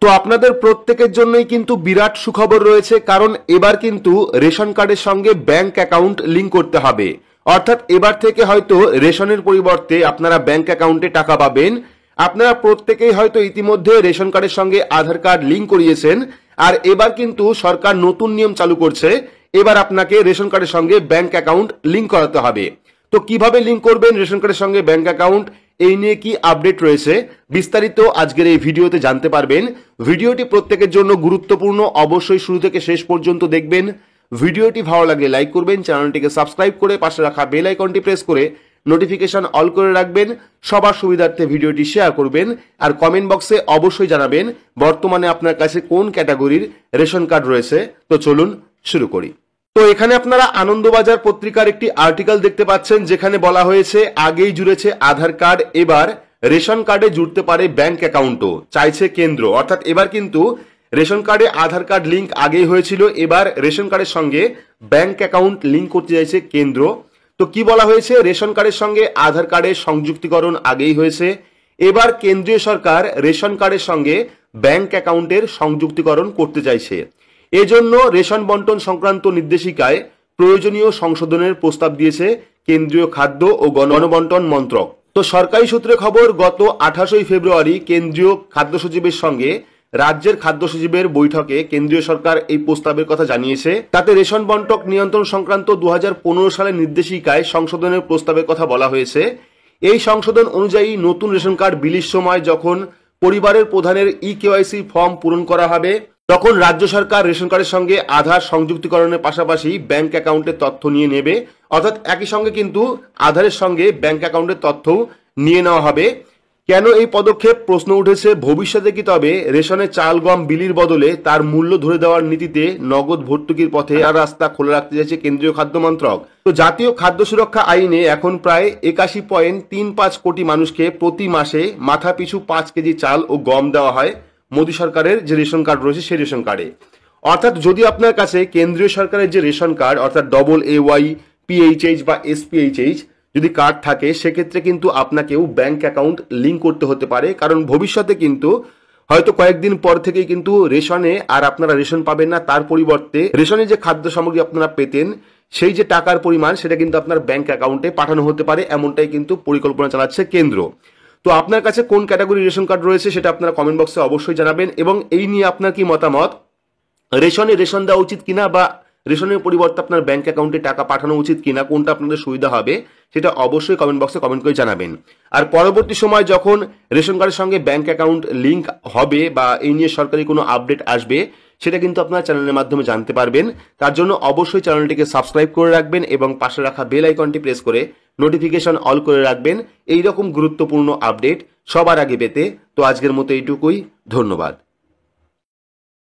তো আপনাদের প্রত্যেকের জন্যই কিন্তু বিরাট সুখবর রয়েছে, কারণ এবার কিন্তু রেশন কার্ডের সঙ্গে ব্যাংক অ্যাকাউন্ট লিংক করতে হবে। অর্থাৎ এবার থেকে হয়তো রেশনের পরিবর্তে আপনারা ব্যাংক অ্যাকাউন্টে টাকা পাবেন। আপনারা প্রত্যেকেই হয়তো ইতিমধ্যে রেশন কার্ডের সঙ্গে আধার কার্ড লিংক করিয়েছেন, আর এবার কিন্তু সরকার নতুন নিয়ম চালু করছে। এবার আপনাকে রেশন কার্ডের সঙ্গে ব্যাংক অ্যাকাউন্ট লিংক করাতে হবে। তো কিভাবে লিংক করবেন রেশন কার্ডের সঙ্গে ব্যাংক অ্যাকাউন্ট, এই নিয়ে কি আপডেট রয়েছে বিস্তারিত আজকের এই ভিডিওতে জানতে পারবেন। ভিডিওটি প্রত্যেকের জন্য গুরুত্বপূর্ণ, অবশ্যই শুরু থেকে শেষ পর্যন্ত দেখবেন। ভিডিওটি ভালো লাগলে লাইক করবেন, চ্যানেলটিকে সাবস্ক্রাইব করে পাশে রাখা বেল আইকনটি প্রেস করে নোটিফিকেশন অল করে রাখবেন। সবার সুবিধার্থে ভিডিওটি শেয়ার করবেন, আর কমেন্ট বক্সে অবশ্যই জানাবেন বর্তমানে আপনার কাছে কোন ক্যাটাগরির রেশন কার্ড রয়েছে। তো চলুন শুরু করি। তো এখানে আপনারা আনন্দবাজার পত্রিকার একটি আর্টিকেল দেখতে পাচ্ছেন, যেখানে বলা হয়েছে আগেই জুড়েছে আধার কার্ড, এবার রেশন কার্ডে জুড়তে পারে ব্যাংক অ্যাকাউন্টও চাইছে কেন্দ্র। অর্থাৎ এবার কিন্তু রেশন কার্ডে আধার কার্ড লিংক আগেই হয়েছিল, এবার রেশন কার্ডের সঙ্গে ব্যাংক অ্যাকাউন্ট লিংক করতে চাইছে কেন্দ্র। তো কি বলা হয়েছে, রেশন কার্ডের সঙ্গে আধার কার্ডের সংযুক্তিকরণ আগেই হয়েছে, এবার কেন্দ্রীয় সরকার রেশন কার্ডের সঙ্গে ব্যাংক অ্যাকাউন্টের সংযুক্তিকরণ করতে চাইছে। এজন্য রেশন বন্টন সংক্রান্ত নির্দেশিকায় প্রয়োজনীয় সংশোধনের প্রস্তাব দিয়েছে কেন্দ্রীয় খাদ্য ও গণবন্টন মন্ত্রক। তো সরকারি সূত্রে খবর, গত 28 ফেব্রুয়ারি কেন্দ্রীয় খাদ্য সচিবের সঙ্গে রাজ্যের খাদ্য সচিবের বৈঠকে কেন্দ্রীয় সরকার এই প্রস্তাবের কথা জানিয়েছে। তাতে রেশন বন্টন নিয়ন্ত্রণ সংক্রান্ত 2015 সালের নির্দেশিকায় সংশোধনের প্রস্তাবের কথা বলা হয়েছে। এই সংশোধন অনুযায়ী নতুন রেশন কার্ড বিলির সময় যখন পরিবারের প্রধানের ইকেওয়াইসি ফর্ম পূরণ করা হবে, তখন রাজ্য সরকার রেশন কার্ডের সঙ্গে আধার সংযুক্তিকরণের পাশাপাশি ব্যাংক অ্যাকাউন্টের তথ্য নিয়ে নেবে। অর্থাৎ একই সঙ্গে কিন্তু আধারের সঙ্গে ব্যাংক অ্যাকাউন্টের তথ্য নিয়ে নেওয়া হবে। কেন এই পদক্ষেপ, প্রশ্ন উঠেছে। ভবিষ্যতে কি তবে রেশনে চাল গম বিলির বদলে তার মূল্য ধরে দেওয়ার নীতিতে নগদ ভর্তুকির পথে আর রাস্তা খোলা রাখতে চাইছে কেন্দ্রীয় খাদ্য মন্ত্রক? তো জাতীয় খাদ্য সুরক্ষা আইনে এখন প্রায় 81.35 কোটি মানুষকে প্রতি মাসে মাথা পিছু 5 কেজি চাল ও গম দেওয়া হয় মোদী সরকারের যে রেশন কার্ড রয়েছে সেই রেশন কার্ডে। অর্থাৎ যদি আপনার কাছে কেন্দ্রীয় সরকারের যে রেশন কার্ড অর্থাৎ AAY, PHH বা SPHH যদি কার্ড থাকে, সেক্ষেত্রে কিন্তু আপনাকেও ব্যাংক অ্যাকাউন্ট লিংক করতে হতে পারে। কারণ ভবিষ্যতে কিন্তু হয়তো কয়েকদিন পর থেকেই কিন্তু রেশনে আর আপনারা রেশন পাবেন না, তার পরিবর্তে রেশনে যে খাদ্য সামগ্রী আপনারা পেতেন সেই যে টাকার পরিমাণ সেটা কিন্তু আপনার ব্যাংক অ্যাকাউন্টে পাঠানো হতে পারে, এমনটাই কিন্তু পরিকল্পনা চালাচ্ছে কেন্দ্র। তো আপনার কাছে কোন ক্যাটাগরি রেশন কার্ড রয়েছে সেটা আপনারা কমেন্ট বক্সে অবশ্যই জানাবেন, এবং এই নিয়ে আপনার কি মতামত, রেশনে রেশন দেওয়া উচিত কিনা বা রেশনের পরিবর্তে আপনার ব্যাংক অ্যাকাউন্টে টাকা পাঠানো উচিত কিনা, কোনটা আপনাদের সুবিধা হবে সেটা অবশ্যই কমেন্ট বক্সে কমেন্ট করে জানাবেন। আর পরবর্তী সময় যখন রেশন কার্ডের সঙ্গে ব্যাংক অ্যাকাউন্ট লিংক হবে বা এই নিয়ে সরকারি কোনো আপডেট আসবে, সেটা কিন্তু আপনারা চ্যানেলের মাধ্যমে জানতে পারবেন। তার জন্য অবশ্যই চ্যানেলটিকে সাবস্ক্রাইব করে রাখবেন এবং পাশে রাখা বেল আইকনটি প্রেস করে নোটিফিকেশন অল করে রাখবেন এই রকম গুরুত্বপূর্ণ আপডেট সবার আগে পেতে। তো আজকের মতো এইটুকুই, ধন্যবাদ।